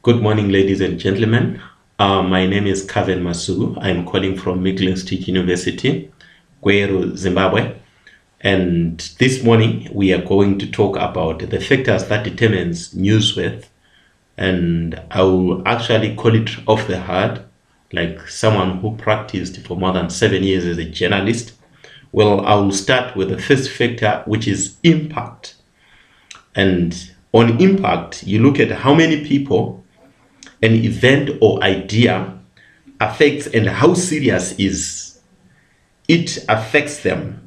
Good morning, ladies and gentlemen. My name is Caven Masuku. I'm calling from Midland State University, Gweru, Zimbabwe. And this morning, we are going to talk about the factors that determines news worth. And I will actually call it off the heart, like someone who practiced for more than 7 years as a journalist. Well, I will start with the first factor, which is impact. And on impact, you look at how many people an event or idea affects and how serious is it affects them,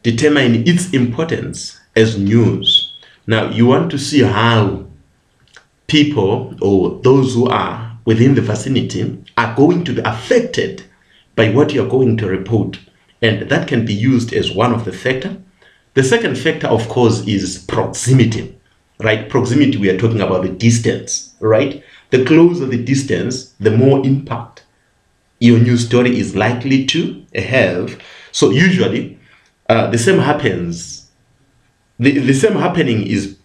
determine its importance as news. Now, you want to see how people or those who are within the vicinity are going to be affected by what you're going to report. And that can be used as one of the factors. The second factor, of course, is proximity, right? Proximity, we are talking about the distance, right? The closer the distance, the more impact your news story is likely to have. So usually, the same happens. The same happening is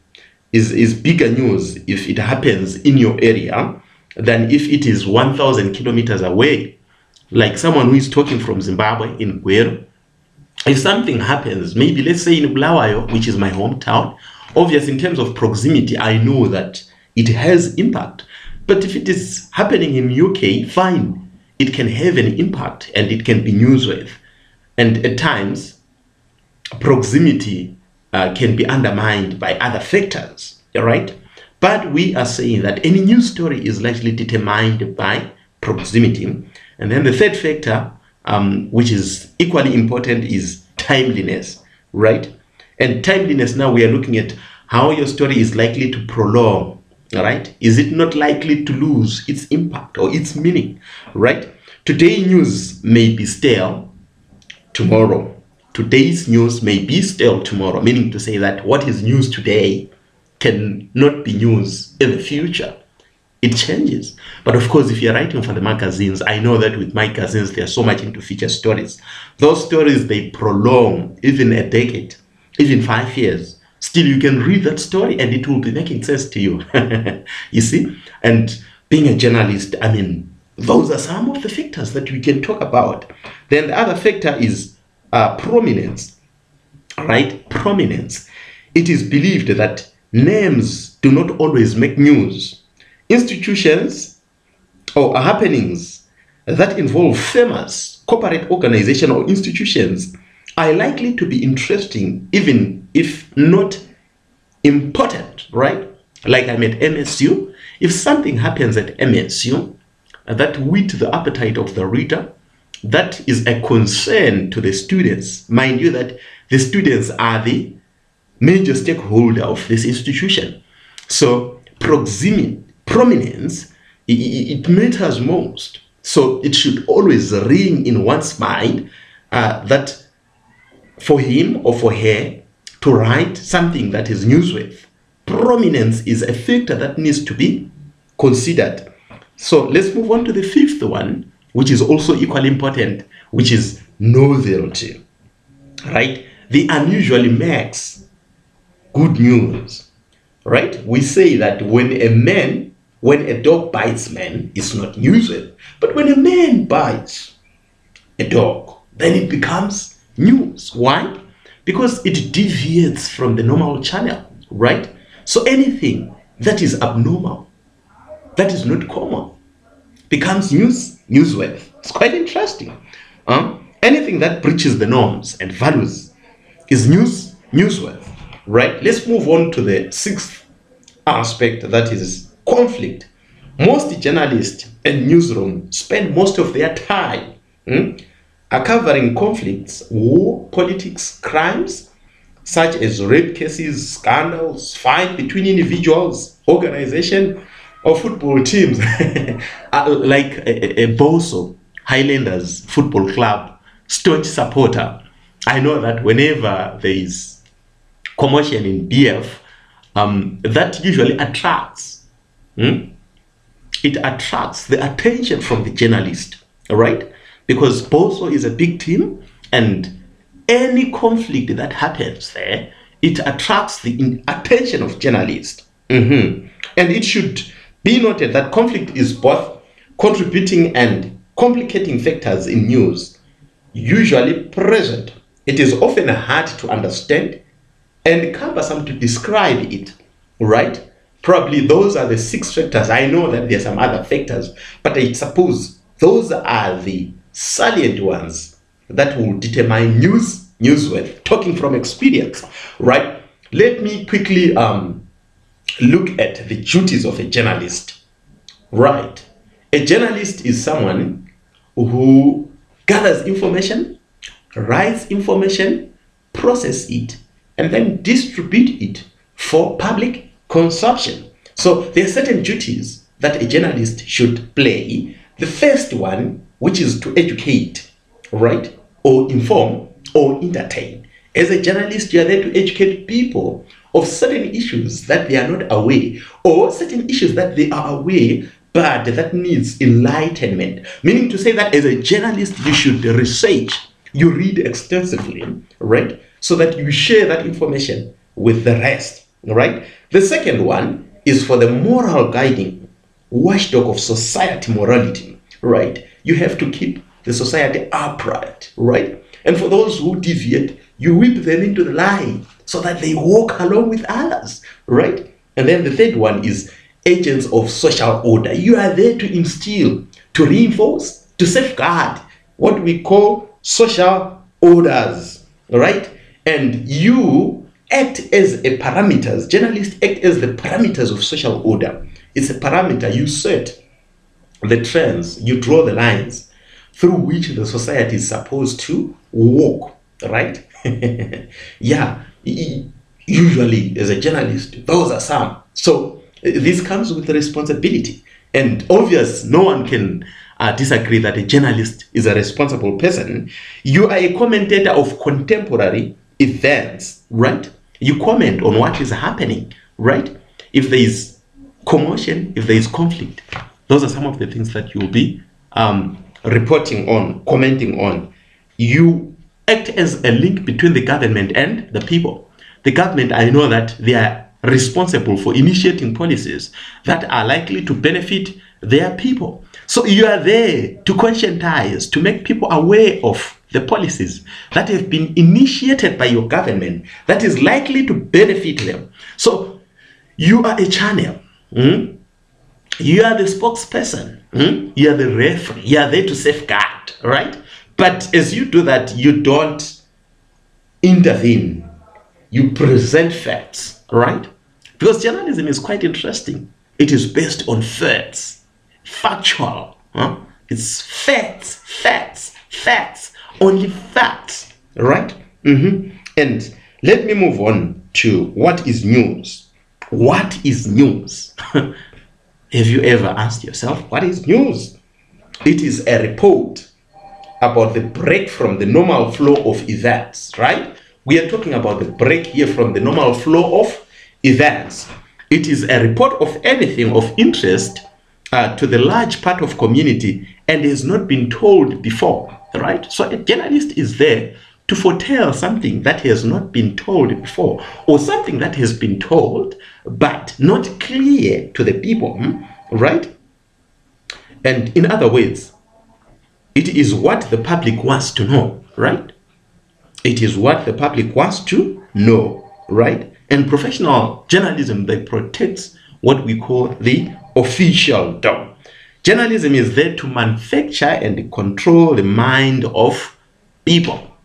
bigger news if it happens in your area than if it is 1,000 kilometers away. Like someone who is talking from Zimbabwe in Gweru. If something happens, maybe let's say in Bulawayo, which is my hometown, obvious in terms of proximity, I know that it has impact. But if it is happening in UK, fine, it can have an impact and it can be newsworthy. And at times, proximity can be undermined by other factors, all right? But we are saying that any news story is largely determined by proximity. And then the third factor, which is equally important, is timeliness, right? And timeliness, now we are looking at how your story is likely to prolong. All right, is it not likely to lose its impact or its meaning, right? Today's news may be stale tomorrow. Today's news may be stale tomorrow, meaning to say that what is news today can not be news in the future. It changes. But of course, if you're writing for the magazines, I know that with magazines, they're so much into feature stories. Those stories, they prolong even a decade, even 5 years. Still, you can read that story and it will be making sense to you. You see? And being a journalist, I mean, those are some of the factors that we can talk about. Then the other factor is prominence, right? Prominence. It is believed that names do not always make news. Institutions or happenings that involve famous corporate organizations or institutions are likely to be interesting, even if not important, right? Like I'm at MSU. If something happens at MSU that whet the appetite of the reader, that is a concern to the students. Mind you that the students are the major stakeholder of this institution. So prominence, it matters most. So it should always ring in one's mind that for him or for her to write something that is newsworthy. Prominence is a factor that needs to be considered. So let's move on to the fifth one, which is also equally important, which is novelty, right? The unusually makes good news, right? We say that when a dog bites man, it's not newsworthy. But when a man bites a dog, then it becomes news. Why? Because it deviates from the normal channel, right? So anything that is abnormal, that is not common, becomes newsworthy. It's quite interesting. Anything that breaches the norms and values is newsworthy, right? Let's move on to the sixth aspect, that is conflict. Most journalists and newsrooms spend most of their time are covering conflicts, war, politics, crimes, such as rape cases, scandals, fight between individuals, organization, or football teams. Like a Boso Highlanders football club, staunch supporter. I know that whenever there is commotion in BF, that usually attracts. It attracts the attention from the journalist, all right? Because Boso is a big team, and any conflict that happens there, it attracts the attention of journalists. And it should Be noted that conflict is both contributing and complicating factors in news, usually present. It is often hard to understand and cumbersome to describe it, right? Probably those are the 6 factors. I know that there are some other factors, but I suppose those are the salient ones that will determine newsworth, talking from experience, right? Let me quickly look at the duties of a journalist, right? A journalist is someone who gathers information, writes information, processes it, and then distribute it for public consumption. So there are certain duties that a journalist should play. The first one, which is to educate, right? Or inform or entertain. As a journalist, you are there to educate people of certain issues that they are not aware, or certain issues that they are aware but that needs enlightenment. Meaning to say that as a journalist, you should research, you read extensively, right? So that you share that information with the rest, right? The second one is for the moral guiding watchdog of society morality, right? You have to keep the society upright, right? And for those who deviate, you whip them into the line so that they walk along with others, right? And then the third one is agents of social order. You are there to instill, to reinforce, to safeguard what we call social orders, right? And you act as a parameters. Journalists act as the parameters of social order. It's a parameter. You set the trends, you draw the lines through which the society is supposed to walk, right? Yeah, usually as a journalist, those are some. So this comes with a responsibility. And obvious, no one can disagree that a journalist is a responsible person. You are a commentator of contemporary events, right? You comment on what is happening, right? If there is commotion, if there is conflict, those are some of the things that you will be reporting on, commenting on. You act as a link between the government and the people. The government, I know that they are responsible for initiating policies that are likely to benefit their people. So you are there to conscientize, to make people aware of the policies that have been initiated by your government that is likely to benefit them. So you are a channel. You are the spokesperson. You are the referee. You are there to safeguard, right? But as you do that, you don't intervene. You present facts, right? Because journalism is quite interesting. It is based on facts, factual. It's facts, only facts, right? And let me move on to what is news. What is news? Have you ever asked yourself, what is news? It is a report about the break from the normal flow of events, right? We are talking about the break here from the normal flow of events. It is a report of anything of interest to the large part of community and has not been told before, right? So a journalist is there to foretell something that has not been told before, or something that has been told but not clear to the people, right? And in other words, it is what the public wants to know, right? It is what the public wants to know, right? And professional journalism, that protects what we call the officialdom. Journalism is there to manufacture and control the mind of people,